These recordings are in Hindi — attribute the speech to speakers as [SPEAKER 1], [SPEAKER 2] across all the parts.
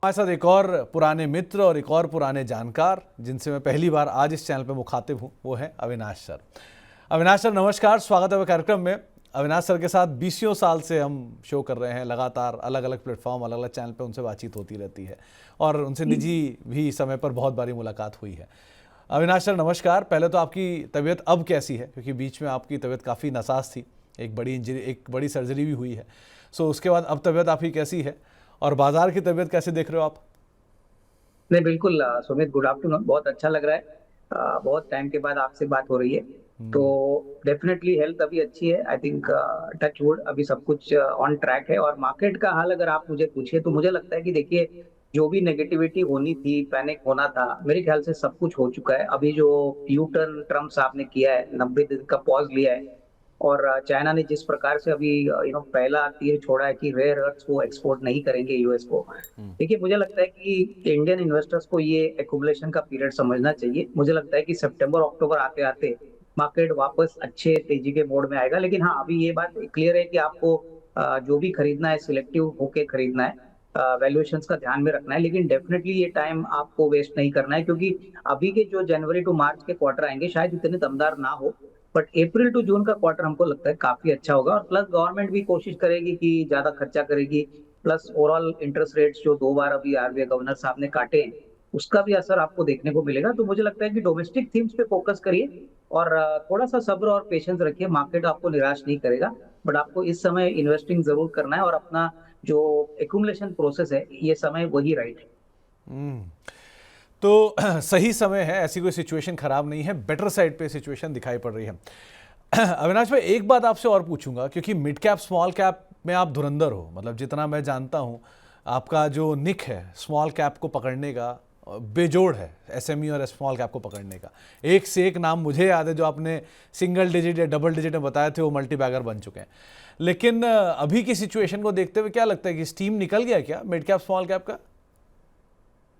[SPEAKER 1] हमारे साथ एक और पुराने मित्र और एक और पुराने जानकार जिनसे मैं पहली बार आज इस चैनल पे मुखातिब हूँ, वो है अविनाश सर। अविनाश सर नमस्कार, स्वागत है कार्यक्रम में। अविनाश सर के साथ 20 साल से हम शो कर रहे हैं, लगातार अलग अलग प्लेटफॉर्म, अलग अलग चैनल पे उनसे बातचीत होती रहती है और उनसे निजी भी समय पर बहुत बारी मुलाकात हुई है। अविनाश सर नमस्कार। पहले तो आपकी तबीयत अब कैसी है, क्योंकि बीच में आपकी तबीयत काफ़ी नासाज थी, एक बड़ी इंजरी, एक बड़ी सर्जरी भी हुई है। सो उसके बाद अब तबीयत आपकी कैसी है और बाजार की तबीयत कैसे देख रहे हो आप?
[SPEAKER 2] नहीं, बिल्कुल सुमित, गुड आफ्टरनून। बहुत अच्छा लग रहा है। बहुत टाइम के बाद आपसे बात हो रही है। तो डेफिनेटली हेल्थ अभी अच्छी है। आई थिंक टच वुड अभी सब कुछ ऑन ट्रैक है। और मार्केट का हाल अगर आप मुझे पूछिए तो मुझे लगता है कि देखिए, जो भी नेगेटिविटी होनी थी, पैनिक होना था, मेरे ख्याल से सब कुछ हो चुका है। अभी जो यू टर्न ट्रम्प साहब ने किया है, 90 दिन का पॉज लिया है, और चाइना ने जिस प्रकार से अभी पहला तीर छोड़ा है कि रेयर अर्थ वो एक्सपोर्ट नहीं करेंगे यूएस को। देखिए, मुझे लगता है कि इंडियन इन्वेस्टर्स को ये एक्युमुलेशन का पीरियड समझना चाहिए। मुझे लगता है कि सितंबर अक्टूबर आते आते मार्केट वापस अच्छे तेजी के मोड में आएगा। लेकिन हाँ, अभी ये बात क्लियर है कि आपको जो भी खरीदना है सिलेक्टिव होके खरीदना है, वैल्यूएशंस का ध्यान में रखना है। लेकिन डेफिनेटली ये टाइम आपको वेस्ट नहीं करना है, क्योंकि अभी के जो जनवरी टू मार्च के क्वार्टर आएंगे शायद इतने दमदार ना हो, बट अप्रैल टू जून का क्वार्टर हमको लगता है काफी अच्छा होगा। और प्लस गवर्नमेंट भी कोशिश करेगी कि ज्यादा खर्चा करेगी। प्लस ओवरऑल इंटरेस्ट रेट्स जो 2 बार अभी आरबीआई गवर्नर साहब ने काटे हैं, उसका भी असर आपको देखने को मिलेगा। तो मुझे लगता है कि डोमेस्टिक थीम्स पे फोकस करिए और थोड़ा सा सब्र और पेशेंस रखिए। मार्केट आपको निराश नहीं करेगा, बट आपको इस समय इन्वेस्टिंग जरूर करना है। और अपना जो एक्यूमुलेशन प्रोसेस है, ये समय वही राइट है।
[SPEAKER 1] हम्म, तो सही समय है, ऐसी कोई सिचुएशन खराब नहीं है, बेटर साइड पे सिचुएशन दिखाई पड़ रही है। अविनाश भाई, एक बात आपसे और पूछूंगा, क्योंकि मिड कैप स्मॉल कैप में आप धुरंधर हो, मतलब जितना मैं जानता हूं आपका जो निक है स्मॉल कैप को पकड़ने का बेजोड़ है, एसएमई और स्मॉल कैप को पकड़ने का। एक से एक नाम मुझे याद है जो आपने सिंगल डिजिट या डबल डिजिट में बताए थे, वो मल्टी बैगर बन चुके हैं। लेकिन अभी की सिचुएशन को देखते हुए क्या लगता है कि स्टीम निकल गया क्या मिड कैप स्मॉल कैप का?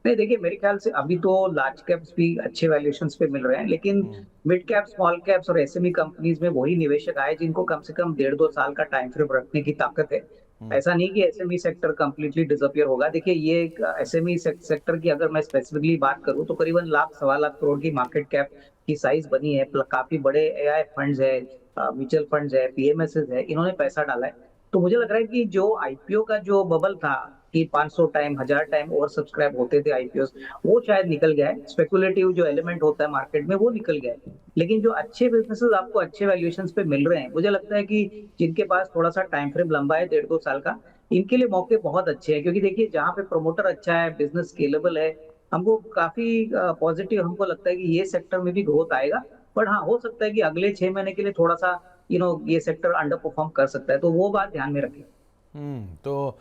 [SPEAKER 2] नहीं, देखिए, मेरे ख्याल से अभी तो लार्ज कैप्स भी अच्छे वैल्यूएशंस पे मिल रहे हैं, लेकिन मिड कैप, स्मॉल कैप्स और एसएमई कंपनीज में वही निवेशक आए जिनको कम से कम 1.5-2 साल का टाइम फ्रेम रखने की ताकत है। ऐसा नहीं कि एसएमई सेक्टर कंप्लीटली डिसअपियर होगा। देखिए, ये एसएमई सेक्टर की अगर मैं स्पेसिफिकली बात करूं तो करीबन लाख सवा लाख करोड़ की मार्केट कैप की साइज बनी है। काफी बड़े एआई फंड्स है, म्यूचुअल फंड्स है, पीएमएसएस है, इन्होंने पैसा डाला है। तो मुझे लग रहा है कि जो आईपीओ का जो बबल था कि 500 टाइम, 1000 टाइम ओवर सब्सक्राइब होते थे आईपीओ, वो शायद निकल गया है। स्पेकुलेटिव जो एलिमेंट होता है मार्केट में, वो निकल गया है। लेकिन जो अच्छे बिजनेसेस आपको अच्छे वैल्यूएशंस पे मिल रहे हैं, मुझे लगता है कि जिनके पास थोड़ा सा टाइम फ्रेम लंबा है, 1.5-2 साल का, इनके लिए मौके बहुत अच्छे हैं। क्योंकि देखिए, जहां पे प्रमोटर अच्छा है, बिजनेस स्केलेबल है, हमको काफी पॉजिटिव हमको लगता है कि ये सेक्टर में भी ग्रोथ आएगा। बट हाँ, हो सकता है कि अगले 6 महीने के लिए थोड़ा सा ये सेक्टर अंडर परफॉर्म कर सकता है। तो वो बात ध्यान में रखें।
[SPEAKER 1] तो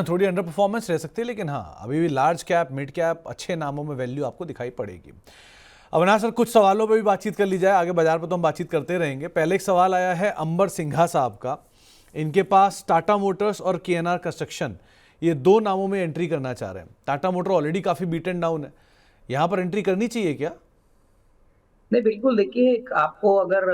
[SPEAKER 1] थोड़ी अंडर परफॉर्मेंस रह सकती है, लेकिन हाँ अभी भी लार्ज कैप मिड कैप अच्छे नामों में वैल्यू आपको दिखाई पड़ेगी। अविनाश सर, कुछ सवालों पे भी बातचीत कर ली जाए, आगे बाजार पर तो हम बातचीत करते रहेंगे। पहले एक सवाल आया है अंबर सिंघा साहब का। इनके पास टाटा मोटर्स और केएनआर कंस्ट्रक्शन, ये दो नामों में एंट्री करना चाह रहे हैं। टाटा मोटर ऑलरेडी काफ़ी बीटन डाउन है, यहाँ पर एंट्री करनी चाहिए क्या?
[SPEAKER 2] नहीं, बिल्कुल। देखिए, आपको अगर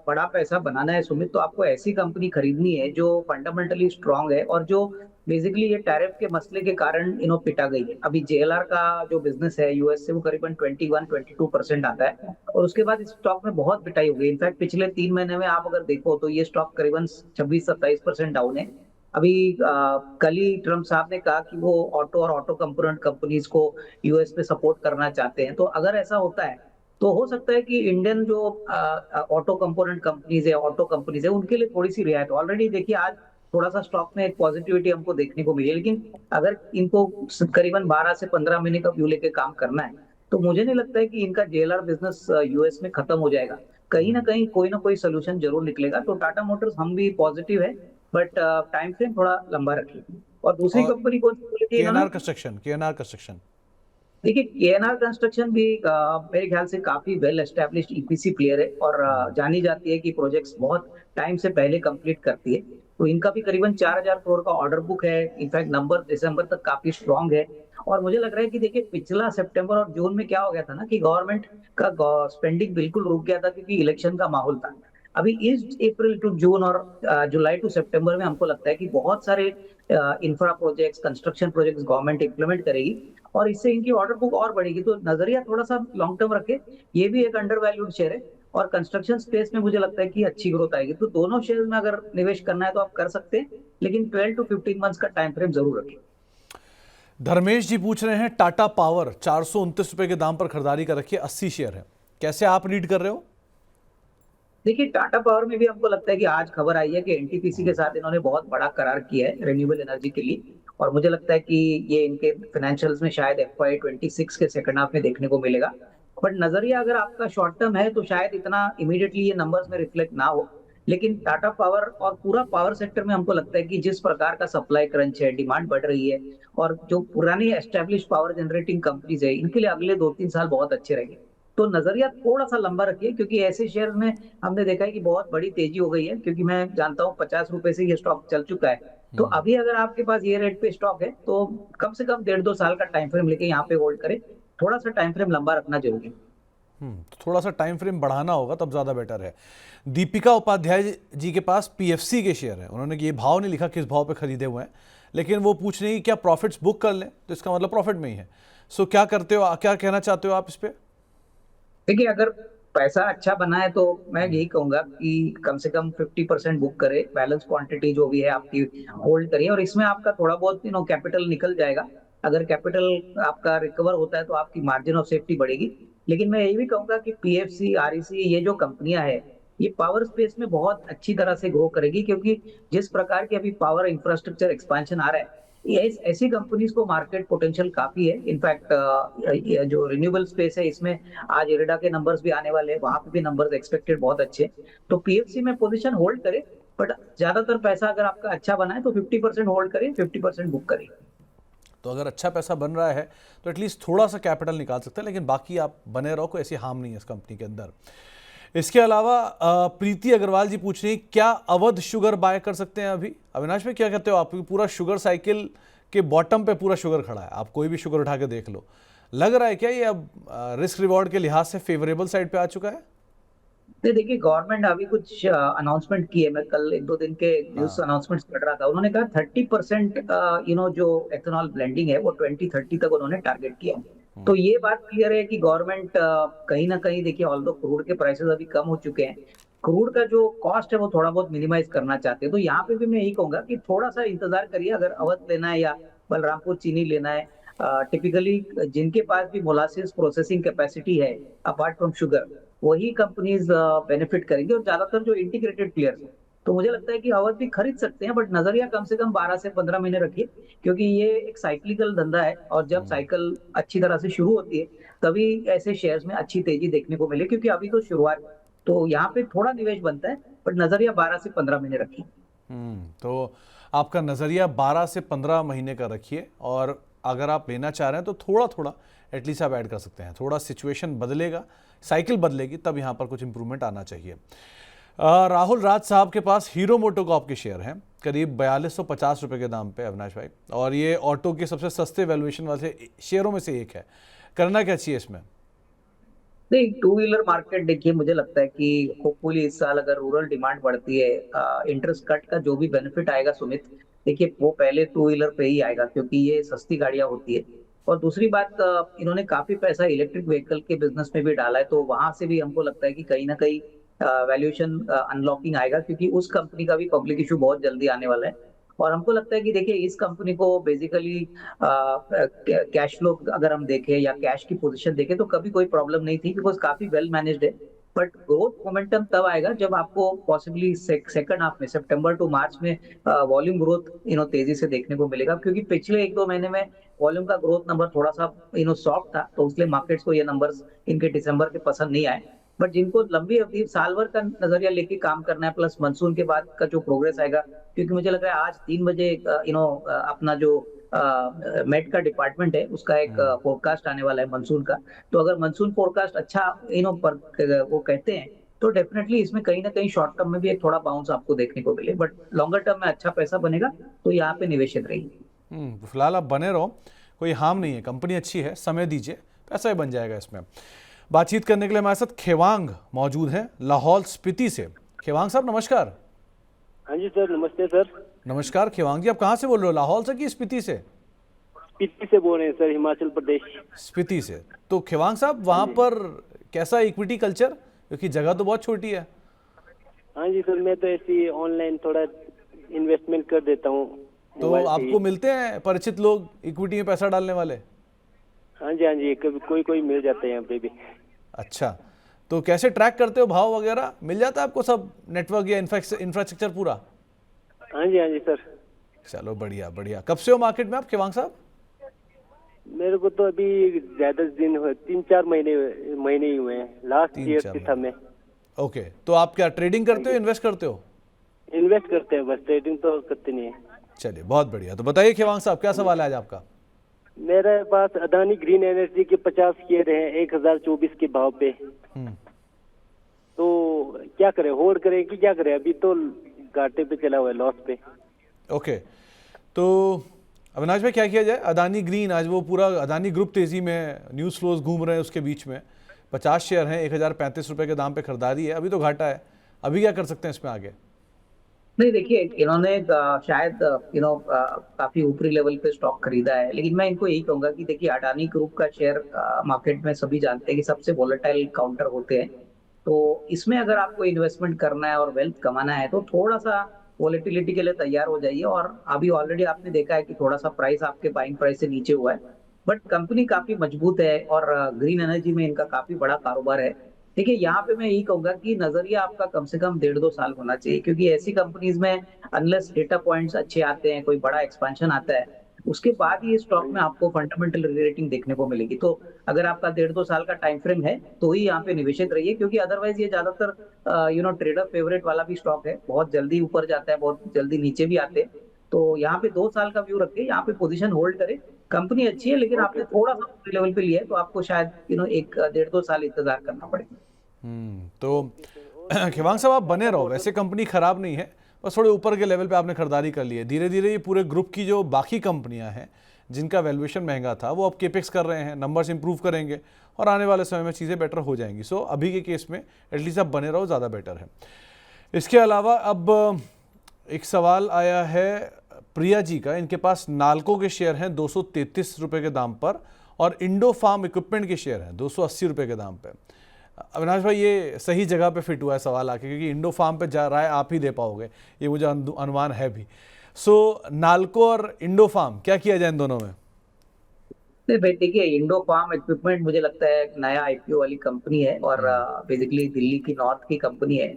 [SPEAKER 2] बड़ा पैसा बनाना है सुमित, तो आपको ऐसी कंपनी खरीदनी है जो फंडामेंटली स्ट्रांग है और जो बेसिकली ये टैरिफ के मसले के कारण पिटा गई है। अभी जेएलआर का जो बिजनेस है यूएस से, वो करीबन 21-22% आता है, और उसके बाद इस स्टॉक में बहुत पिटाई हो गई। इनफैक्ट पिछले 3 महीने में आप अगर देखो तो ये स्टॉक करीबन 26-27% डाउन है। अभी कल ही ट्रम्प साहब ने कहा कि वो ऑटो और ऑटो कंपोनेंट कंपनीज को यूएस में सपोर्ट करना चाहते हैं। तो अगर ऐसा होता है तो हो सकता है कि इंडियन जो ऑटो कंपोनेंट कंपनीज है, ऑटो कंपनीज है, उनके लिए थोड़ी सी रियायत। ऑलरेडी देखिए, आज थोड़ा सा स्टॉक में एक पॉजिटिविटी हमको देखने को मिली है। लेकिन अगर इनको करीबन 12 से 15 महीने का व्यू लेके काम करना है, तो मुझे नहीं लगता है कि इनका जेएलआर बिजनेस यूएस में खत्म हो जाएगा। कहीं ना कोई सोल्यूशन जरूर निकलेगा। तो टाटा मोटर्स हम भी पॉजिटिव है, बट टाइम फ्रेम थोड़ा लंबा रखिए। और दूसरी
[SPEAKER 1] और
[SPEAKER 2] कंपनी कौन सी बोली थी इन्होंने?
[SPEAKER 1] KNR construction.
[SPEAKER 2] देखिए, केएनआर कंस्ट्रक्शन भी मेरे ख्याल से काफी वेल एस्टेब्लिश्ड ईपीसी प्लेयर है, और जानी जाती है कि प्रोजेक्ट्स बहुत टाइम से पहले कंप्लीट करती है। तो इनका भी करीबन 4,000 करोड़ का ऑर्डर बुक है। इनफैक्ट नंबर दिसंबर तक काफी स्ट्रांग है। और मुझे लग रहा है कि देखिए, पिछला सितंबर और जून में क्या हो गया था ना, कि गवर्नमेंट का स्पेंडिंग बिल्कुल रुक गया था, क्योंकि इलेक्शन का माहौल था। अभी इस अप्रैल टू जून और जुलाई टू सितंबर में हमको लगता है कि बहुत सारे infra projects, construction projects government implement करेगी और इससे इनकी ऑर्डर बुक और बढ़ेगी। तो नजरिया थोड़ा सा लॉन्ग टर्म रखे, ये भी एक अंडर वैल्यूड शेयर है और कंस्ट्रक्शन स्पेस में मुझे लगता है कि अच्छी ग्रोथ आएगी। तो दोनों शेयर में अगर निवेश करना है तो आप कर सकते हैं, लेकिन 12 टू 15 मंथ्स का टाइम फ्रेम जरूर रखें।
[SPEAKER 1] धर्मेश जी पूछ रहे हैं, टाटा पावर 429 रुपए के दाम पर खरीदारी कर रखी है, 80 शेयर है, कैसे आप रीड कर रहे हो?
[SPEAKER 2] देखिए, टाटा पावर में भी हमको लगता है कि आज खबर आई है कि एनटीपीसी के साथ इन्होंने बहुत बड़ा करार किया है रिन्यूएबल एनर्जी के लिए, और मुझे लगता है कि ये इनके फाइनेंशियल्स में शायद FY26 के सेकंड हाफ में देखने को मिलेगा। बट नजरिया अगर आपका शॉर्ट टर्म है तो शायद इतना इमीडिएटली ये नंबर्स में रिफ्लेक्ट ना हो, लेकिन टाटा पावर और पूरा पावर सेक्टर में हमको लगता है कि जिस प्रकार का सप्लाई क्रंच है, डिमांड बढ़ रही है और जो पुरानी एस्टेब्लिश पावर जनरेटिंग कंपनीज है, इनके लिए अगले 2-3 साल बहुत अच्छे रहेंगे। तो नजरिया थोड़ा सा लंबा रखिए, क्योंकि ऐसे शेयर में हमने देखा है कि बहुत बड़ी तेजी हो गई है, क्योंकि मैं जानता हूँ 50 रुपए से ये स्टॉक चल चुका है। तो अभी अगर आपके पास ये रेट पे स्टॉक है तो कम से कम 1.5-2 साल का टाइम फ्रेम लेके यहाँ पे होल्ड करें। थोड़ा सा टाइम फ्रेम लंबा रखना जरूरी है।
[SPEAKER 1] तो थोड़ा सा टाइम फ्रेम बढ़ाना होगा तब ज़्यादा बेटर है। दीपिका उपाध्याय जी के पास पीएफसी के शेयर हैं, उन्होंने ये भाव नहीं लिखा किस भाव पे खरीदे हुए हैं, लेकिन वो पूछ रही है क्या प्रॉफिट्स बुक कर लें, तो इसका मतलब प्रॉफिट में ही है। सो क्या करते हो, क्या कहना चाहते हो आप इस पे?
[SPEAKER 2] देखिए, अगर पैसा अच्छा बना है तो मैं यही कहूंगा कि कम से कम 50% बुक करे, बैलेंस क्वांटिटी जो भी है आपकी होल्ड करिए, और इसमें आपका थोड़ा बहुत कैपिटल निकल जाएगा। अगर कैपिटल आपका रिकवर होता है तो आपकी मार्जिन ऑफ सेफ्टी बढ़ेगी। लेकिन मैं ये भी कहूंगा कि पीएफसी, आरईसी, ये जो कंपनियां हैं, ये पावर स्पेस में बहुत अच्छी तरह से ग्रो करेगी, क्योंकि जिस प्रकार की अभी पावर इंफ्रास्ट्रक्चर एक्सपेंशन आ रहा है, ये ऐसी कंपनीज को मार्केट पोटेंशियल काफी है। इनफैक्ट जो रिन्यूएबल स्पेस है, इसमें आज इरेडा के नंबर्स भी आने वाले हैं, वहां पे भी नंबर्स एक्सपेक्टेड बहुत अच्छे हैं। तो पीएफसी में पोजीशन होल्ड करें, बट ज्यादातर पैसा अगर आपका अच्छा बना है तो 50% होल्ड करें, 50% बुक करें।
[SPEAKER 1] तो अगर अच्छा पैसा बन रहा है तो एटलीस्ट थोड़ा सा कैपिटल निकाल सकते हैं, लेकिन बाकी आप बने रहो, कोई ऐसी हार्म नहीं है इस कंपनी के अंदर। इसके अलावा प्रीति अग्रवाल जी पूछ रही हैं, क्या अवध शुगर बाय कर सकते हैं अभी? अविनाश में क्या कहते हो आप? पूरा शुगर साइकिल के बॉटम पे पूरा शुगर खड़ा है, आप कोई भी शुगर उठा के देख लो। लग रहा है क्या ये अब रिस्क रिवॉर्ड के लिहाज से फेवरेबल साइड पे आ चुका है?
[SPEAKER 2] नहीं, देखिए, गवर्नमेंट अभी कुछ अनाउंसमेंट की है, मैं कल 1-2 दिन के न्यूज अनाउंसमेंट्स पढ़ रहा था। उन्होंने कहा 30% जो एथेनॉल ब्लेंडिंग है वो 2030 तक उन्होंने टारगेट किया है। तो ये बात क्लियर है कि गवर्नमेंट कहीं ना कहीं, देखिए, ऑल्दो क्रूड के प्राइसेस अभी कम हो चुके हैं, क्रूड का जो कॉस्ट है वो थोड़ा बहुत मिनिमाइज करना चाहते हैं। तो यहाँ पे भी मैं यही कहूंगा कि थोड़ा सा इंतजार करिए। अगर अवध लेना है या बलरामपुर चीनी लेना है, टिपिकली जिनके पास भी मोलासिस प्रोसेसिंग कैपेसिटी है अपार्ट फ्रॉम शुगर, वही कंपनीज बेनिफिट करेंगे, और ज्यादातर जो इंटीग्रेटेड प्लेयर्स हैं। तो मुझे लगता है कि अवध भी खरीद सकते हैं, बट नजरिया कम से कम 12 से 15 महीने रखिए, क्योंकि ये एक साइक्लिकल धंधा है, और जब साइकिल अच्छी तरह से शुरू होती है तभी ऐसे शेयर्स में अच्छी तेजी देखने को मिले, क्योंकि अभी तो शुरुआत। तो यहाँ पे थोड़ा निवेश बनता है, बट नजरिया 12 से 15 महीने रखिए।
[SPEAKER 1] तो आपका नज़रिया 12 से 15 महीने का रखिए, और अगर आप लेना चाह रहे हैं तो थोड़ा थोड़ा एटलीस्ट आप ऐड कर सकते हैं। थोड़ा सिचुएशन बदलेगा, साइकिल बदलेगी, तब यहाँ पर कुछ इंप्रूवमेंट आना चाहिए। राहुल राज साहब के पास हीरो मोटोकॉर्प के शेयर हैं करीब 4250 रुपये के दाम पे, अविनाश भाई, और ये ऑटो के सबसे सस्ते वैल्यूएशन वाले शेयरों में से एक है। करना क्या चाहिए इसमें?
[SPEAKER 2] नहीं, टू व्हीलर मार्केट, देखिए, मुझे लगता है कि होपफुली इस साल अगर रूरल डिमांड बढ़ती है, इंटरेस्ट कट का जो भी बेनिफिट आएगा सुमित, देखिए, वो पहले टू व्हीलर पे ही आएगा, क्योंकि ये सस्ती गाड़ियां होती है। और दूसरी बात, इन्होंने काफी पैसा इलेक्ट्रिक व्हीकल के बिजनेस में भी डाला है, तो वहां से भी हमको लगता है कि कहीं ना कहीं वैल्यूएशन अनलॉकिंग आएगा, क्योंकि उस कंपनी का भी पब्लिक इशू बहुत जल्दी आने वाला है। और हमको लगता है कि देखिए, इस कंपनी को बेसिकली कैश फ्लो अगर हम देखें या कैश की पोजीशन देखें तो कभी कोई प्रॉब्लम नहीं थी, बिकॉज काफी वेल मैनेज्ड है। बट ग्रोथ मोमेंटम तब आएगा जब आपको पॉसिबली सेकंड हाफ में, सितंबर टू मार्च में, वॉल्यूम ग्रोथ तेजी से देखने को मिलेगा, क्योंकि पिछले 1-2 महीने में वॉल्यूम का ग्रोथ नंबर थोड़ा सा सॉफ्ट था, तो इसलिए मार्केट्स को ये नंबर्स इनके दिसंबर के पसंद नहीं आए। बट जिनको लंबी अवधि, साल भर का नजरिया लेके काम करना है, प्लस मानसून के बाद का जो प्रोग्रेस आएगा, क्योंकि मुझे लग रहा है आज 3 बजे अपना जो मेट का डिपार्टमेंट है उसका एक फोरकास्ट आने वाला है मानसून का। तो अगर मानसून फोरकास्ट अच्छा पर वो कहते हैं, तो डेफिनेटली इसमें कहीं ना कहीं शॉर्ट टर्म में भी एक थोड़ा बाउंस आपको देखने को मिले, बट लॉन्गर टर्म में अच्छा पैसा बनेगा, तो यहाँ पे निवेशित रहिए।
[SPEAKER 1] फिलहाल आप बने रहो, कोई हार्म नहीं है, कंपनी अच्छी है, समय दीजिए, पैसा ही बन जाएगा इसमें। बातचीत करने के लिए हमारे साथ खेवांग मौजूद हैं लाहौल स्पीति से। खिवांग साहब नमस्कार।
[SPEAKER 3] हाँ जी सर, नमस्ते सर।
[SPEAKER 1] नमस्कार खिवांग जी, आप कहाँ से बोल रहे हो, लाहौल से कि स्पीति से?
[SPEAKER 3] स्पीति से बोल रहे हैं सर, हिमाचल प्रदेश।
[SPEAKER 1] स्पीति से। तो खिवांग साहब वहाँ पर कैसा इक्विटी कल्चर, क्योंकि जगह तो बहुत छोटी है।
[SPEAKER 3] हाँ जी सर, मैं तो ऐसी ऑनलाइन थोड़ा इन्वेस्टमेंट कर देता हूँ
[SPEAKER 1] तो
[SPEAKER 3] मोबाइल से ही।
[SPEAKER 1] आपको मिलते हैं परिचित लोग इक्विटी में पैसा डालने वाले?
[SPEAKER 3] हाँ जी, कभी कोई कोई मिल जाते हैं यहाँ पे भी।
[SPEAKER 1] अच्छा, तो कैसे ट्रैक करते हो, भाव वगैरह मिल जाता है आपको सब, नेटवर्क या इंफ्रास्ट्रक्चर पूरा?
[SPEAKER 3] हाँ जी सर।
[SPEAKER 1] चलो बढ़िया बढ़िया। कब से हो मार्केट में आप खिवांग साहब?
[SPEAKER 3] मेरे को तो अभी ज्यादा दिन हुए, 3-4 महीने ही हुए हैं। लास्ट
[SPEAKER 1] 3-4
[SPEAKER 3] ईयर से था मैं।
[SPEAKER 1] ओके, तो आप क्या ट्रेडिंग करते हो, इन्वेस्ट करते हो?
[SPEAKER 3] इन्वेस्ट करते हैं बस, ट्रेडिंग तो करते नहीं है।
[SPEAKER 1] चलिए बहुत बढ़िया। तो बताइए खिवांग साहब, क्या सवाल है आज आपका?
[SPEAKER 3] मेरे पास अदानी ग्रीन एनर्जी के 50 शेयर हैं 1024 के भाव पे।
[SPEAKER 1] हम्म,
[SPEAKER 3] तो क्या करें, होल्ड करें कि क्या करें? अभी तो घाटे पे चला हुआ है, लॉस पे।
[SPEAKER 1] ओके, तो अविनाश भाई क्या किया जाए? अदानी ग्रीन, आज वो पूरा अदानी ग्रुप तेजी में, न्यूज़ फ्लोज घूम रहे हैं उसके बीच में। 50 शेयर हैं, 1035 रुपये के दाम पे खरीदारी है, अभी तो घाटा है। अभी क्या कर सकते हैं इसमें आगे?
[SPEAKER 2] नहीं देखिए, इन्होंने शायद काफी ऊपरी लेवल पे स्टॉक खरीदा है, लेकिन मैं इनको यही कहूंगा कि देखिए अडानी ग्रुप का शेयर मार्केट में सभी जानते हैं कि सबसे वोलेटाइल काउंटर होते हैं। तो इसमें अगर आपको इन्वेस्टमेंट करना है और वेल्थ कमाना है तो थोड़ा सा वोलेटिलिटी के लिए तैयार हो जाइए। और अभी ऑलरेडी आपने देखा है कि थोड़ा सा प्राइस आपके बाइंग प्राइस से नीचे हुआ है, बट कंपनी काफी मजबूत है और ग्रीन एनर्जी में इनका काफी बड़ा कारोबार है। देखिए यहाँ पे मैं यही कहूंगा कि नजरिया आपका कम से कम 1.5-2 साल होना चाहिए, क्योंकि ऐसी कंपनीज में अनलेस डेटा पॉइंट्स अच्छे आते हैं, कोई बड़ा एक्सपेंशन आता है, उसके बाद ही स्टॉक में आपको फंडामेंटल रेटिंग देखने को मिलेगी। तो अगर आपका 1.5-2 साल का टाइम फ्रेम है तो ही यहाँ पे निवेशित रहिए, क्योंकि अदरवाइज ये ज्यादातर ट्रेडर फेवरेट वाला भी स्टॉक है, बहुत जल्दी ऊपर जाता है, बहुत जल्दी नीचे भी आते हैं। तो यहाँ पे 2 साल का व्यू रखिए, यहाँ पे पोजीशन होल्ड करें। कंपनी अच्छी है, लेकिन आपने थोड़ा सा लेवल पे लिया है तो आपको शायद एक 1.5-2 साल इंतजार करना पड़ेगा।
[SPEAKER 1] तो खिवांग साहब आप बने रहो, वैसे कंपनी खराब नहीं है, बस थोड़े ऊपर के लेवल पे आपने खरीदारी कर ली है। धीरे धीरे ये पूरे ग्रुप की जो बाकी कंपनियां हैं जिनका वैल्यूएशन महंगा था, वो अब केपेक्स कर रहे हैं, नंबर्स इंप्रूव करेंगे और आने वाले समय में चीज़ें बेटर हो जाएंगी। सो अभी के केस में एटलीस्ट आप बने रहो, ज़्यादा बेटर है। इसके अलावा अब एक सवाल आया है प्रिया जी का, इनके पास नाल्को के शेयर हैं 233 रुपये के दाम पर और इंडो फार्म इक्विपमेंट के शेयर हैं 280 रुपये के दाम पर। अविनाश भाई ये सही जगह पे फिट हुआ है सवाल आके, क्योंकि इंडो फार्म पे जा रहा है, आप ही दे पाओगे, ये मुझे अनुमान है भी। सो नाल्को और इंडो फार्म, क्या किया जाए इन दोनों में?
[SPEAKER 2] नहीं भाई, देखिए इंडो फार्म इक्विपमेंट मुझे लगता है एक नया आईपीओ वाली कंपनी है और बेसिकली दिल्ली की नॉर्थ की कंपनी है।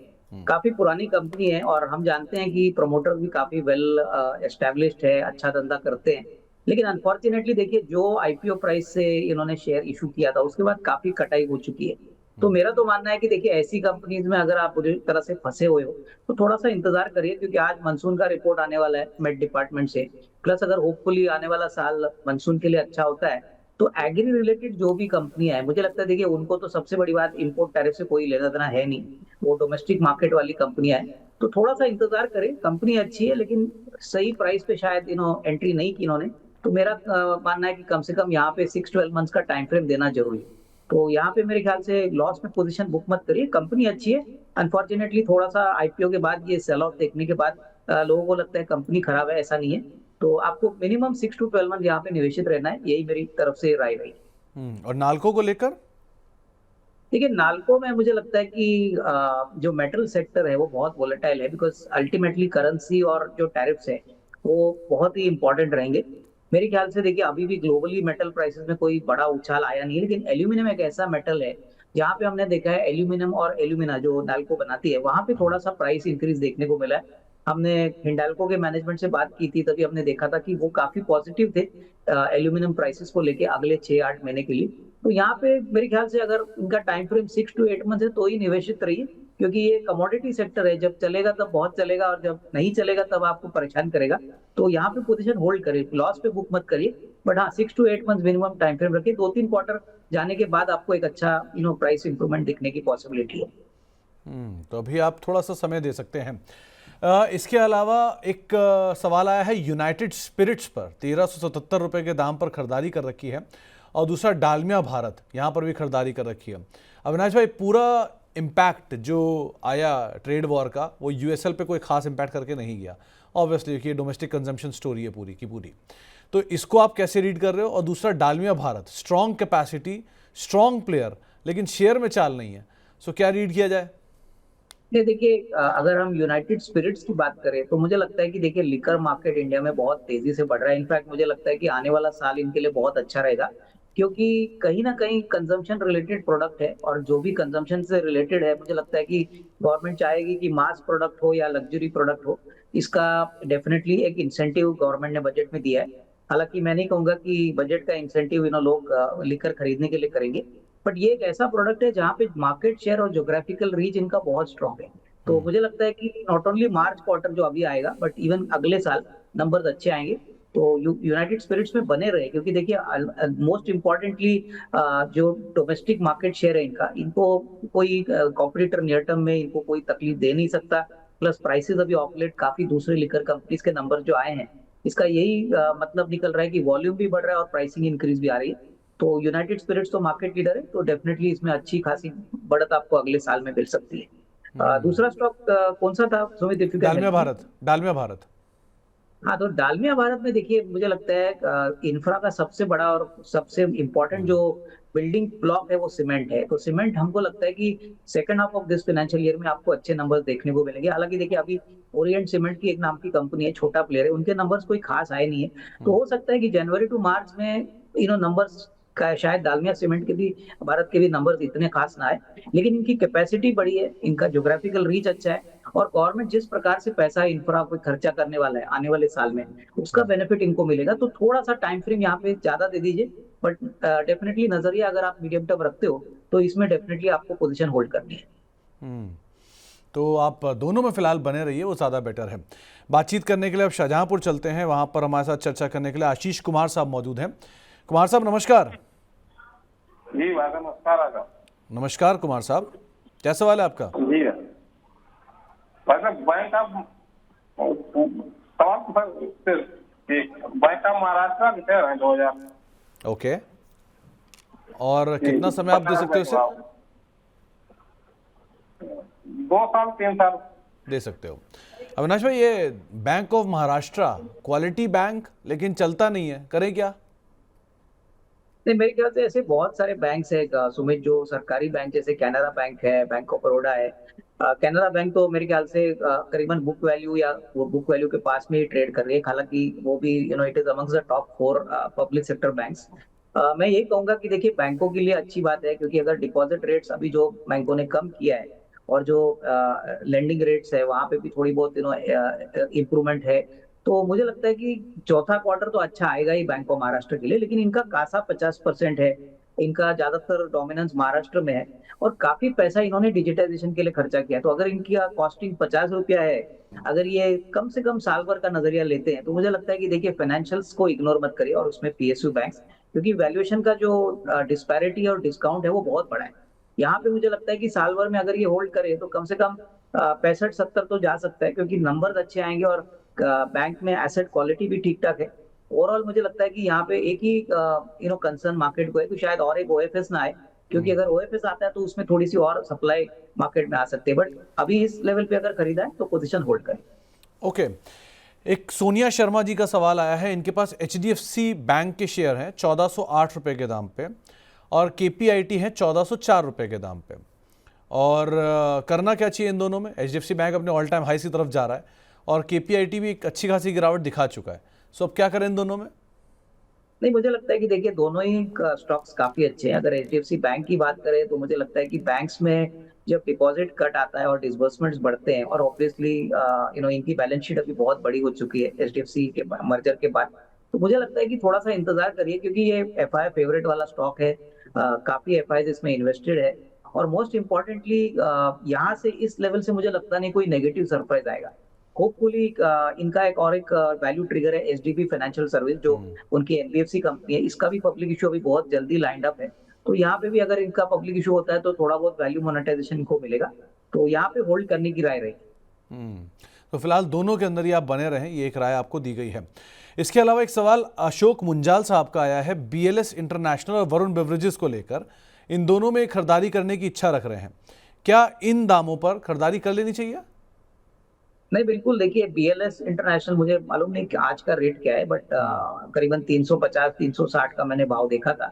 [SPEAKER 2] काफी पुरानी कंपनी है और हम जानते हैं कि प्रमोटर भी काफी वेल एस्टेब्लिश्ड है, अच्छा धंधा करते हैं। लेकिन अनफॉर्चुनेटली देखिए, जो आईपीओ प्राइस से इन्होंने शेयर इशू किया था उसके बाद काफी कटाई हो चुकी है। तो मेरा तो मानना है कि देखिए ऐसी कंपनीज में अगर आप बुरी तरह से फंसे हुए हो तो थोड़ा सा इंतजार करिए, क्योंकि आज मानसून का रिपोर्ट आने वाला है मेट डिपार्टमेंट से। प्लस अगर होपफुली आने वाला साल मानसून के लिए अच्छा होता है तो एग्री रिलेटेड जो भी कंपनियां है, मुझे लगता है देखिए उनको तो सबसे बड़ी बात इम्पोर्ट टैरिफ से कोई लेना देना है नहीं, वो डोमेस्टिक मार्केट वाली कंपनियां है। तो थोड़ा सा इंतजार करें, कंपनी अच्छी है लेकिन सही प्राइस पे शायद एंट्री नहीं की इन्होंने। तो मेरा मानना है कि कम से कम यहाँ पे 6-12 मंथ्स का टाइम फ्रेम देना जरूरी है। तो यहाँ पे मेरे ख्याल से लॉस में पोजीशन बुक मत करिए, कंपनी अच्छी है। अनफॉर्चुनेटली थोड़ा सा आईपीओ के बाद ये सेल ऑफ देखने के बाद लोगों को लगता है कंपनी खराब है, ऐसा नहीं है। तो आपको मिनिमम 6-12 मंथ यहाँ पे निवेशित रहना है, यही मेरी तरफ से राय रही।
[SPEAKER 1] और नाल्को को लेकर?
[SPEAKER 2] देखिए नाल्को में मुझे लगता है कि जो मेटल सेक्टर है वो बहुत वोलेटाइल है, बिकॉज अल्टीमेटली करेंसी और जो टैरिफ्स है वो बहुत ही इंपॉर्टेंट रहेंगे। मेरे ख्याल से देखिए अभी भी ग्लोबली मेटल प्राइसेस में कोई बड़ा उछाल आया नहीं है, लेकिन एल्यूमिनियम एक ऐसा मेटल है जहाँ पे हमने देखा है एल्यूमिनियम और एल्यूमिना जो नाल्को बनाती है वहां पे थोड़ा सा प्राइस इंक्रीज देखने को मिला है। हमने हिंडाल्को के मैनेजमेंट से बात की थी, तभी हमने देखा था कि वो काफी पॉजिटिव थे एल्यूमिनियम प्राइसेस को लेके अगले 6-8 महीने के लिए। तो यहाँ पे मेरे ख्याल से अगर इनका टाइम फ्रेम 6-8 मंथ है तो ही निवेशित रहिए, क्योंकि ये कमोडिटी सेक्टर है, जब चलेगा तब बहुत चलेगा और जब नहीं चलेगा तब आपको परेशान करेगा। तो यहाँ पे पोजीशन होल्ड करिए, लॉस पे बुक मत करिए, बट हाँ 6-8 मंथ मिनिमम टाइम फ्रेम रखिए। 2-3 क्वार्टर जाने के बाद आपको एक अच्छा प्राइस इंप्रूवमेंट दिखने की पॉसिबिलिटी है।
[SPEAKER 1] तो अभी आप थोड़ा सा समय दे सकते हैं। इसके अलावा एक सवाल आया है यूनाइटेड स्पिरिट्स पर, 1377 रुपये के दाम पर खरीदारी कर रखी है, और दूसरा डालमिया भारत, यहाँ पर भी खरीदारी कर रखी है। अविनाश भाई पूरा इम्पैक्ट जो आया ट्रेड वॉर का वो यूएसएल पे कोई खास इम्पैक्ट करके नहीं गया। ऑब्वियसली ये डोमेस्टिक कंजम्पशन स्टोरी है पूरी की पूरी। तो इसको आप कैसे रीड कर रहे हो? और दूसरा, Dalmia Bharat strong capacity, strong player, लेकिन शेयर में चाल नहीं है, सो क्या रीड किया जाए?
[SPEAKER 2] ये देखिए, अगर हम यूनाइटेड स्पिरिट्स की बात करें तो मुझे लगता है कि देखिए लिकर मार्केट इंडिया में बहुत तेजी से बढ़ रहा है। इनफैक्ट मुझे लगता है कि आने वाला साल इनके लिए बहुत अच्छा रहेगा, क्योंकि कहीं ना कहीं कंजम्पशन रिलेटेड प्रोडक्ट है, और जो भी कंजम्पशन से रिलेटेड है मुझे लगता है कि गवर्नमेंट चाहेगी कि मास प्रोडक्ट हो या लग्जरी प्रोडक्ट हो, इसका डेफिनेटली एक इंसेंटिव गवर्नमेंट ने बजट में दिया है। हालांकि मैं नहीं कहूंगा कि बजट का इंसेंटिव लोग लिकर खरीदने के लिए करेंगे, बट ये एक ऐसा प्रोडक्ट है जहाँ पे मार्केट शेयर और ज्योग्राफिकल रीच इनका बहुत स्ट्रांग है। तो मुझे लगता है कि नॉट ओनली मार्च क्वार्टर जो अभी आएगा, बट इवन अगले साल नंबर्स अच्छे आएंगे। तो यूनाइटेड स्पिरिट्स में बने रहे, क्योंकि देखिए मोस्ट इम्पोर्टेंटली जो डोमेस्टिक मार्केट शेयर है इनका, इनको कोई कॉम्पिटिटर नियर टर्म में इनको कोई तकलीफ दे नहीं सकता। प्लस प्राइसेस अभी ऑफ लेट काफी दूसरे लिकर कंपनीज के नंबर जो आए हैं, इसका यही मतलब निकल रहा है कि वॉल्यूम भी बढ़ रहा है और प्राइसिंग इंक्रीज भी आ रही है। तो यूनाइटेड स्पिरिट्स तो मार्केट लीडर है, तो डेफिनेटली इसमें अच्छी खासी बढ़त आपको अगले साल में मिल सकती है। दूसरा स्टॉक कौन सा था Sumit, if you can
[SPEAKER 1] Dalmia
[SPEAKER 2] help me?
[SPEAKER 1] Bharat, Dalmia Bharat.
[SPEAKER 2] हाँ, तो डालमिया भारत में देखिए मुझे लगता है इंफ्रा का सबसे बड़ा और सबसे इम्पोर्टेंट जो बिल्डिंग ब्लॉक है वो सीमेंट है। तो सीमेंट हमको लगता है कि second half of this financial year में आपको अच्छे नंबर्स देखने को मिलेंगे। हालांकि देखिए अभी ओरिएंट सीमेंट की एक नाम की कंपनी है, छोटा प्लेयर है, उनके नंबर्स कोई खास आए नहीं है। तो हो सकता है कि जनवरी टू मार्च में नंबर्स का शायद डालमिया सीमेंट के भी, भारत के भी नंबर्स इतने खास ना आए, लेकिन इनकी कैपेसिटी बड़ी है, इनका ज्योग्राफिकल रीच अच्छा है, और गवर्नमेंट जिस प्रकार से पैसा इंफ्रा पे खर्चा करने वाला है आने वाले साल में, उसका बेनिफिट इनको मिलेगा। तो थोड़ा सा टाइम फ्रेम यहाँ पे ज्यादा दे दीजिए, बट डेफिनेटली नजरिया अगर आप मीडियम टर्म रखते हो तो इसमें डेफिनेटली आपको पोजीशन होल्ड करनी है।
[SPEAKER 1] तो आप दोनों में फिलहाल बने रहिए, वो ज़्यादा बेटर है। बातचीत करने के लिए अब शाहजहांपुर चलते हैं, वहाँ पर हमारे साथ चर्चा करने के लिए आशीष कुमार साहब मौजूद हैं। कुमार साहब नमस्कार।
[SPEAKER 4] जी भाई नमस्कार। आगा
[SPEAKER 1] नमस्कार कुमार साहब, क्या सवाल है आपका?
[SPEAKER 4] जी भाई बैंक ऑफ महाराष्ट्र के शेयर हैं 2000।
[SPEAKER 1] ओके, और कितना समय आप दे सकते हो इसे?
[SPEAKER 4] 2 साल 3 साल
[SPEAKER 1] दे सकते हो। अविनाश भाई, ये bank of Maharashtra quality bank लेकिन चलता नहीं है, करें क्या?
[SPEAKER 2] नहीं, मेरे ख्याल से ऐसे बहुत सारे बैंक्स है सुमित, जो सरकारी बैंक, जैसे कैनरा बैंक है, बैंक ऑफ बड़ौदा है। कैनरा बैंक तो मेरे ख्याल से करीबन बुक वैल्यू या बुक वैल्यू के पास में ही ट्रेड कर रही है। हालांकि वो भी it is amongst the top 4 public sector banks. मैं यही कहूंगा कि देखिए बैंकों के लिए अच्छी बात है, क्योंकि अगर डिपॉजिट रेट्स अभी जो बैंकों ने कम किया है, और जो लेंडिंग रेट्स है वहां पे भी थोड़ी बहुत इम्प्रूवमेंट है, तो मुझे लगता है कि चौथा क्वार्टर तो अच्छा आएगा ही बैंक ऑफ महाराष्ट्र के लिए। लेकिन इनका कासा 50% है, इनका ज्यादातर डोमिनेंस महाराष्ट्र में है, और काफी पैसा इन्होंने डिजिटाइजेशन के लिए खर्चा किया। तो अगर इनकी कॉस्टिंग 50 रुपया है, अगर ये कम से कम साल भर का नजरिया लेते हैं, तो मुझे लगता है कि देखिए फाइनेंशियल्स को इग्नोर मत करिए, और उसमें पीएसयू बैंक्स, क्योंकि वैल्यूएशन का जो डिस्पैरिटी और डिस्काउंट है वो बहुत बड़ा है। यहाँ पे मुझे लगता है कि साल भर में अगर ये होल्ड करे तो कम से कम 65-70 तो जा सकता है, क्योंकि नंबर अच्छे आएंगे और बैंक में एसेट क्वालिटी भी ठीक ठाक है। ओवरऑल मुझे लगता है कि यहाँ पे एक ही कंसर्न मार्केट को है कि शायद और एक ओएफएस ना आए, क्योंकि अगर ओएफएस आता है तो उसमें थोड़ी सी और सप्लाई मार्केट में आ सकती है। बट अभी इस लेवल पे अगर खरीदा है तो पोजीशन होल्ड करें।
[SPEAKER 1] ओके, एक सोनिया शर्मा जी का सवाल आया है, इनके पास एचडीएफसी बैंक के शेयर हैं 1408 रुपये के दाम पे, और केपीआईटी है 1404 रुपये के दाम पे, और करना क्या चाहिए इन दोनों में? एचडीएफसी बैंक अपने ऑल टाइम हाई की तरफ जा रहा है, और केपीआईटी भी एक अच्छी खासी गिरावट दिखा चुका है। सो अब क्या करें इन दोनों में?
[SPEAKER 2] नहीं, मुझे लगता है कि देखिए दोनों ही स्टॉक्स काफी अच्छे हैं। अगर एचडीएफसी बैंक की बात करें तो मुझे लगता है कि बैंक्स में जब डिपॉजिट कट आता है और डिसबर्समेंट्स बढ़ते हैं, और ऑब्वियसली इनकी बैलेंस शीट अभी बहुत बड़ी हो चुकी है एचडीएफसी के मर्जर के बाद, तो मुझे लगता है कि थोड़ा सा इंतजार करिए, क्योंकि ये एफआई फेवरेट वाला स्टॉक है। काफी एफआई इसमें इन्वेस्टेड है, और मोस्ट इम्पोर्टेंटली यहाँ से इस लेवल से मुझे लगता नहीं कोई नेगेटिव सरप्राइज आएगा। होपफुली इनका एक वैल्यू ट्रिगर है एचडीबी फाइनेंशियल सर्विस, जो उनकी एनबीएफसी कंपनी है, इसका भी पब्लिक इशू अभी बहुत जल्दी लाइंड अप है। तो यहाँ पे भी अगर इनका पब्लिक इशू होता है तो थोड़ा बहुत वैल्यू मोनेटाइजेशन इनको मिलेगा, तो यहाँ पे होल्ड करने की राय रहेगी।
[SPEAKER 1] तो फिलहाल दोनों के अंदर ही आप बने रहें, ये एक राय आपको दी गई है। इसके अलावा एक सवाल अशोक मुंजाल साहब का आया है, बीएलएस इंटरनेशनल और वरुण बेवरेजेस को लेकर। इन दोनों में खरीदारी करने की इच्छा रख रहे हैं, क्या इन दामों पर खरीदारी कर लेनी चाहिए?
[SPEAKER 2] नहीं बिल्कुल, देखिए BLS इंटरनेशनल मुझे मालूम नहीं कि आज का रेट क्या है, बट करीबन 350 360 का मैंने भाव देखा था।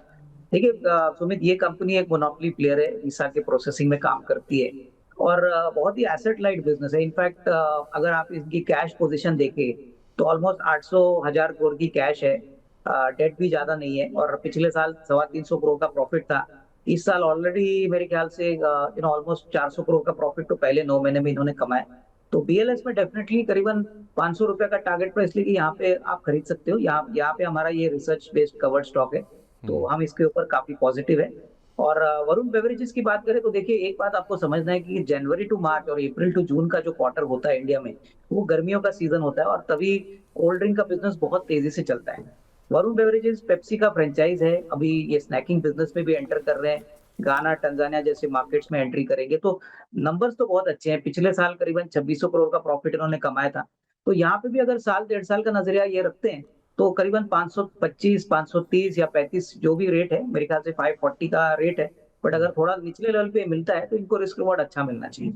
[SPEAKER 2] देखिए सुमित, ये कंपनी एक मोनोपोली प्लेयर है, वीसा के प्रोसेसिंग में काम करती है और बहुत ही एसेट लाइट बिजनेस है। इनफैक्ट अगर आप इसकी कैश पोजीशन देखें तो ऑलमोस्ट 800,000 करोड़ की कैश है, डेट भी ज्यादा नहीं है और पिछले साल 350 करोड़ का प्रॉफिट था। इस साल ऑलरेडी मेरे ख्याल से ऑलमोस्ट 400 करोड़ का प्रॉफिट तो पहले 9 महीने में इन्होंने कमाया। तो BLS में डेफिनेटली करीबन 500 रुपए का टारगेट प्राइस लेके यहाँ पे आप खरीद सकते हो। यहाँ पे हमारा ये रिसर्च बेस्ड कवर्ड स्टॉक है, तो हम इसके ऊपर काफी पॉजिटिव है। और वरुण बेवरेजेस की बात करें तो देखिए, एक बात आपको समझना है कि जनवरी टू मार्च और अप्रैल टू जून का जो क्वार्टर होता है इंडिया में, वो गर्मियों का सीजन होता है और तभी कोल्ड ड्रिंक का बिजनेस बहुत तेजी से चलता है। वरुण बेवरेजेस पेप्सी का फ्रेंचाइज है, अभी ये स्नैकिंग बिजनेस में भी एंटर कर रहे हैं, गाना टंजानिया जैसे मार्केट्स में एंट्री करेंगे। तो नंबर्स तो बहुत अच्छे हैं, पिछले साल करीबन 2600 करोड़ का प्रॉफिट इन्होंने कमाया था। तो यहाँ पे भी अगर साल 1.5 साल का नजरिया ये रखते हैं तो करीबन 525 530 या 35 जो भी रेट है, मेरे ख्याल से 540 का रेट है। बट अगर थोड़ा निचले लेवल पे मिलता है तो इनको रिस्क रिवॉर्ड अच्छा मिलना चाहिए।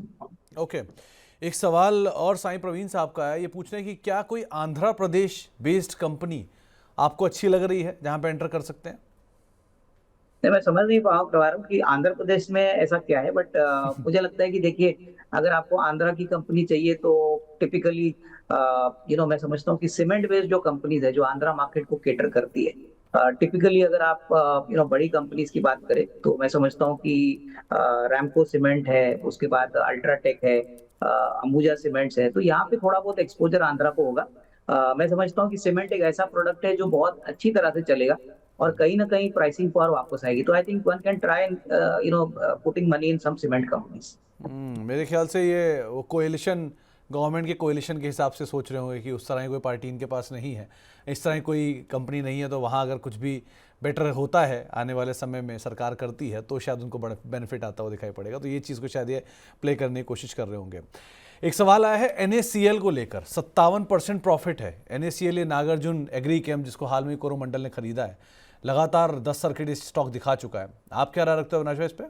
[SPEAKER 1] ओके, एक सवाल और साईं प्रवीण साहब का है, ये पूछना है कि क्या कोई आंध्र प्रदेश बेस्ड कंपनी आपको अच्छी लग रही है जहां पे एंटर कर सकते हैं?
[SPEAKER 2] नहीं, मैं समझ नहीं पा रहा हूँ कि आंध्र प्रदेश में ऐसा क्या है, बट मुझे लगता है कि देखिए, अगर आपको आंध्रा की कंपनी चाहिए तो टिपिकली मैं समझता हूँ कि सीमेंट बेस्ड जो कंपनीज है जो आंध्रा मार्केट को केटर करती है, टिपिकली अगर आप बड़ी कंपनीज की बात करें तो मैं समझता हूँ कि रैमको सीमेंट है, उसके बाद अल्ट्राटेक है, अंबुजा सीमेंट्स है, तो यहाँ पे थोड़ा बहुत एक्सपोजर आंध्रा को होगा। मैं समझता हूँ कि सीमेंट एक ऐसा प्रोडक्ट है जो बहुत अच्छी तरह से चलेगा और कहीं ना कहीं प्राइसिंग पावर वापस आएगी। तो I think one can try putting money in some cement companies.
[SPEAKER 1] मेरे ख्याल से ये वो कोएलिशन, गवर्नमेंट के कोएलिशन के हिसाब से सोच रहे होंगे कि उस तरह की कोई पार्टी इनके पास नहीं है, इस तरह की कोई कंपनी नहीं है, तो वहाँ अगर कुछ भी बेटर होता है आने वाले समय में, सरकार करती है, तो शायद उनको बड़ा बेनिफिट आता हुआ दिखाई पड़ेगा। तो ये चीज़ को शायद ये प्ले करने की कोशिश कर रहे होंगे। एक सवाल आया है NACL को लेकर, 57% प्रॉफिट है। NACL ये नागार्जुन एग्रीकेम जिसको हाल में कोरोमंडल ने खरीदा है, लगातार 10 सर्किट स्टॉक दिखा चुका है। आप क्या राय रखते हो अविनाश भाई इस पे?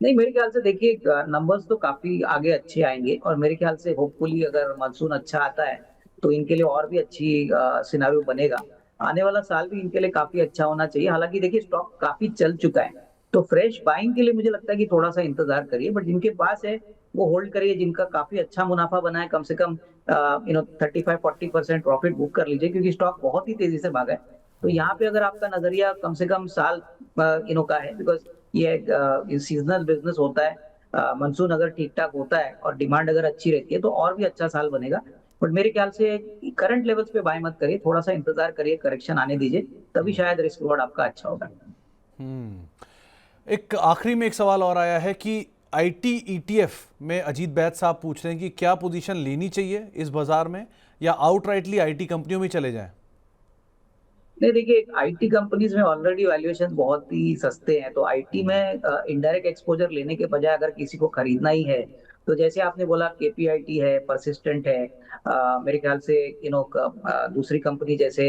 [SPEAKER 2] नहीं, मेरे ख्याल से देखिए नंबर्स तो काफी आगे अच्छे आएंगे और मेरे ख्याल से होपफुली अगर मानसून अच्छा आता है तो इनके लिए और भी अच्छी सिनारियो बनेगा। आने वाला साल भी इनके लिए काफी अच्छा होना चाहिए। हालांकि देखिए, स्टॉक काफी चल चुका है, तो फ्रेश बाइंग के लिए मुझे लगता है कि थोड़ा सा इंतजार करिए, बट जिनके पास है वो होल्ड करिए। जिनका काफी अच्छा मुनाफा बना है, कम से कम 35-40% प्रॉफिट बुक कर लीजिए, क्योंकि स्टॉक बहुत ही तेजी से भागा है। तो यहाँ पे अगर आपका नजरिया कम से कम साल का है, बिकॉज ये सीजनल बिजनेस होता है, मानसून अगर ठीक ठाक होता है और डिमांड अगर अच्छी रहती है तो और भी अच्छा साल बनेगा। बट मेरे ख्याल से करंट लेवल्स पे बाय मत करिए, थोड़ा सा इंतजार करिए, करेक्शन आने दीजिए, तभी शायद रिस्क रिवॉर्ड आपका अच्छा होगा।
[SPEAKER 1] एक आखिरी में एक सवाल और आया है कि IT ETF में अजीत बैद साहब पूछ रहे हैं कि क्या पोजीशन लेनी चाहिए इस बाजार में, या आउटराइटली IT कंपनियों में चले जाएं?
[SPEAKER 2] नहीं, देखिए IT कंपनीज में ऑलरेडी वैल्यूएशन बहुत ही सस्ते हैं, तो IT में इनडायरेक्ट एक्सपोजर लेने के बजाय अगर किसी को खरीदना ही है तो जैसे आपने बोला KPIT है, परसिस्टेंट है, मेरे ख्याल से दूसरी कंपनी जैसे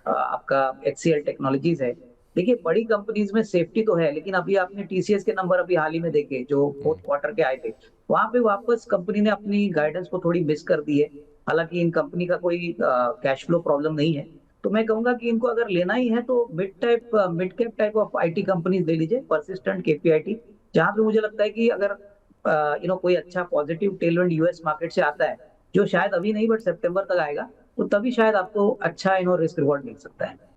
[SPEAKER 2] आपका HCL टेक्नोलॉजीज है। देखिए, बड़ी कंपनीज में सेफ्टी तो है, लेकिन अभी आपने TCS के नंबर अभी हाल ही में देखे जो फोर्थ क्वार्टर के आए थे, वहां पे वापस कंपनी ने अपनी गाइडेंस को थोड़ी मिस कर दी है। हालांकि इन कंपनी का कोई कैश फ्लो प्रॉब्लम नहीं है, तो मैं कहूंगा कि इनको अगर लेना ही है तो mid cap type of IT companies ले लीजिए, परसिस्टेंट, KPIT, जहां पे मुझे लगता है कि अगर कोई अच्छा पॉजिटिव टेलविंड US मार्केट से आता है, जो शायद अभी नहीं बट सितंबर तक आएगा, तो तभी शायद आपको अच्छा रिस्क रिवॉर्ड मिल सकता है।